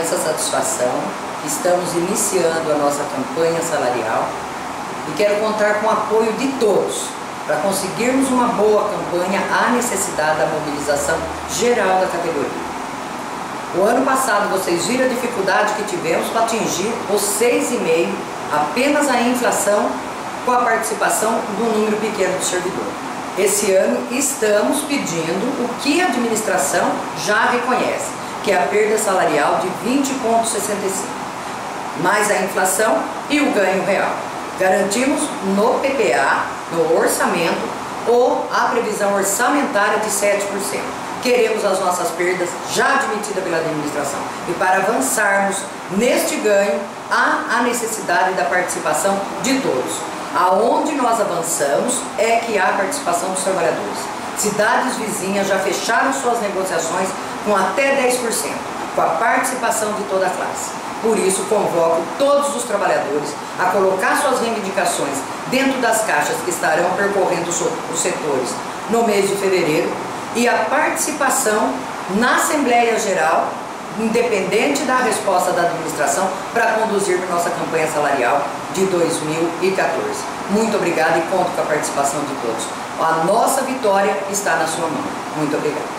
imensa satisfação. Estamos iniciando a nossa campanha salarial e quero contar com o apoio de todos para conseguirmos uma boa campanha. Há necessidade da mobilização geral da categoria. O ano passado vocês viram a dificuldade que tivemos para atingir os 6,5, apenas a inflação com a participação do número pequeno de servidor. Esse ano estamos pedindo o que a administração já reconhece, que é a perda salarial de 20,65, mais a inflação e o ganho real. Garantimos no PPA, no orçamento, ou a previsão orçamentária de 7%. Queremos as nossas perdas já admitidas pela administração. E para avançarmos neste ganho, há a necessidade da participação de todos. Aonde nós avançamos é que há a participação dos trabalhadores. Cidades vizinhas já fecharam suas negociações com até 10%, com a participação de toda a classe. Por isso, convoco todos os trabalhadores a colocar suas reivindicações dentro das caixas que estarão percorrendo os setores no mês de fevereiro e a participação na Assembleia Geral, independente da resposta da administração, para conduzir nossa campanha salarial de 2014. Muito obrigado e conto com a participação de todos. A nossa vitória está na sua mão. Muito obrigado.